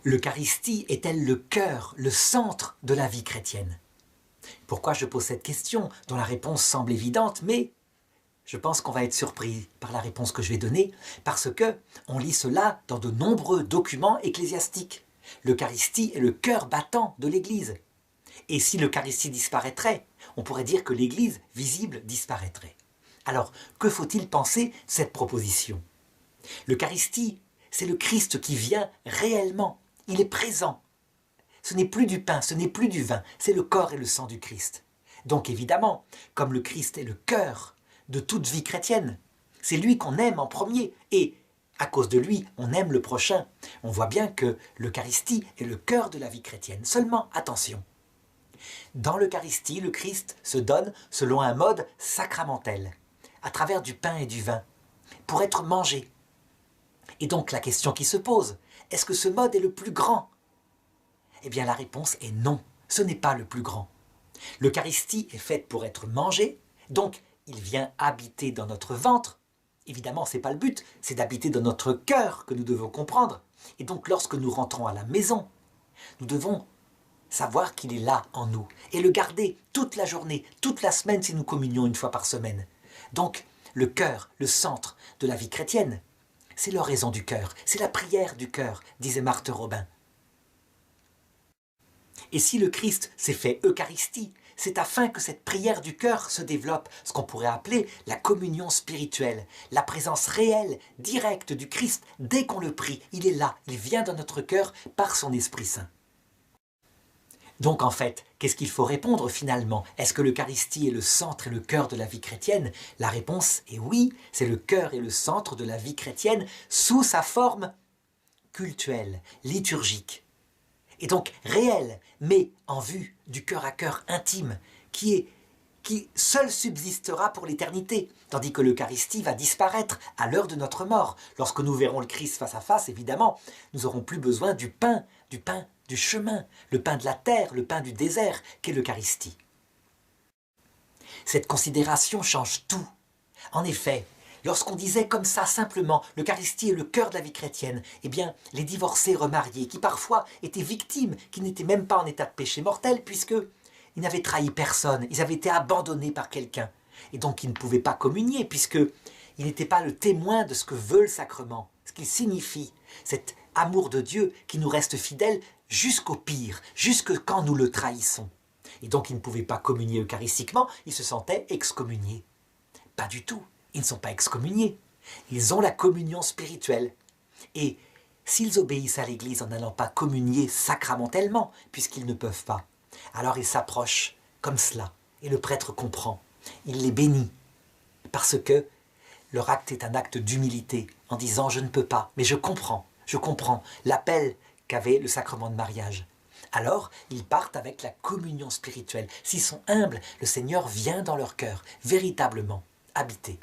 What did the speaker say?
L'Eucharistie est-elle le cœur, le centre de la vie chrétienne? Pourquoi je pose cette question, dont la réponse semble évidente, mais je pense qu'on va être surpris par la réponse que je vais donner, parce que on lit cela dans de nombreux documents ecclésiastiques. L'Eucharistie est le cœur battant de l'Église. Et si l'Eucharistie disparaîtrait, on pourrait dire que l'Église visible disparaîtrait. Alors, que faut-il penser de cette proposition? L'Eucharistie, c'est le Christ qui vient réellement. Il est présent. Ce n'est plus du pain, ce n'est plus du vin, c'est le corps et le sang du Christ. Donc évidemment, comme le Christ est le cœur de toute vie chrétienne, c'est lui qu'on aime en premier, et à cause de lui, on aime le prochain. On voit bien que l'Eucharistie est le cœur de la vie chrétienne. Seulement, attention, dans l'Eucharistie, le Christ se donne selon un mode sacramentel, à travers du pain et du vin, pour être mangé. Et donc la question qui se pose, est-ce que ce mode est le plus grand? Eh bien la réponse est non, ce n'est pas le plus grand. L'Eucharistie est faite pour être mangée, donc il vient habiter dans notre ventre. Évidemment, ce n'est pas le but, c'est d'habiter dans notre cœur que nous devons comprendre. Et donc lorsque nous rentrons à la maison, nous devons savoir qu'il est là en nous et le garder toute la journée, toute la semaine si nous communions une fois par semaine. Donc le cœur, le centre de la vie chrétienne, c'est l'oraison du cœur, c'est la prière du cœur, disait Marthe Robin. Et si le Christ s'est fait Eucharistie, c'est afin que cette prière du cœur se développe, ce qu'on pourrait appeler la communion spirituelle, la présence réelle, directe du Christ dès qu'on le prie. Il est là, il vient dans notre cœur par son Esprit Saint. Donc en fait, qu'est-ce qu'il faut répondre finalement? Est-ce que l'Eucharistie est le centre et le cœur de la vie chrétienne? La réponse est oui, c'est le cœur et le centre de la vie chrétienne sous sa forme cultuelle, liturgique. Et donc réelle, mais en vue du cœur à cœur intime, qui seul subsistera pour l'éternité, tandis que l'Eucharistie va disparaître à l'heure de notre mort. Lorsque nous verrons le Christ face à face, évidemment, nous n'aurons plus besoin du pain du chemin, le pain de la terre, le pain du désert, qu'est l'Eucharistie. Cette considération change tout. En effet, lorsqu'on disait comme ça simplement « l'Eucharistie est le cœur de la vie chrétienne », eh bien, les divorcés remariés, qui parfois étaient victimes, qui n'étaient même pas en état de péché mortel, puisqu'ils n'avaient trahi personne, ils avaient été abandonnés par quelqu'un, et donc ils ne pouvaient pas communier, puisqu'ils n'étaient pas le témoin de ce que veut le sacrement, ce qu'il signifie, cet amour de Dieu qui nous reste fidèle jusqu'au pire, jusque quand nous le trahissons. Et donc ils ne pouvaient pas communier eucharistiquement, ils se sentaient excommuniés. Pas du tout, ils ne sont pas excommuniés. Ils ont la communion spirituelle. Et s'ils obéissent à l'Église en n'allant pas communier sacramentellement, puisqu'ils ne peuvent pas, alors ils s'approchent comme cela, et le prêtre comprend. Il les bénit, parce que leur acte est un acte d'humilité, en disant « je ne peux pas, mais je comprends l'appel qu'avait le sacrement de mariage ». Alors, ils partent avec la communion spirituelle. S'ils sont humbles, le Seigneur vient dans leur cœur, véritablement habiter.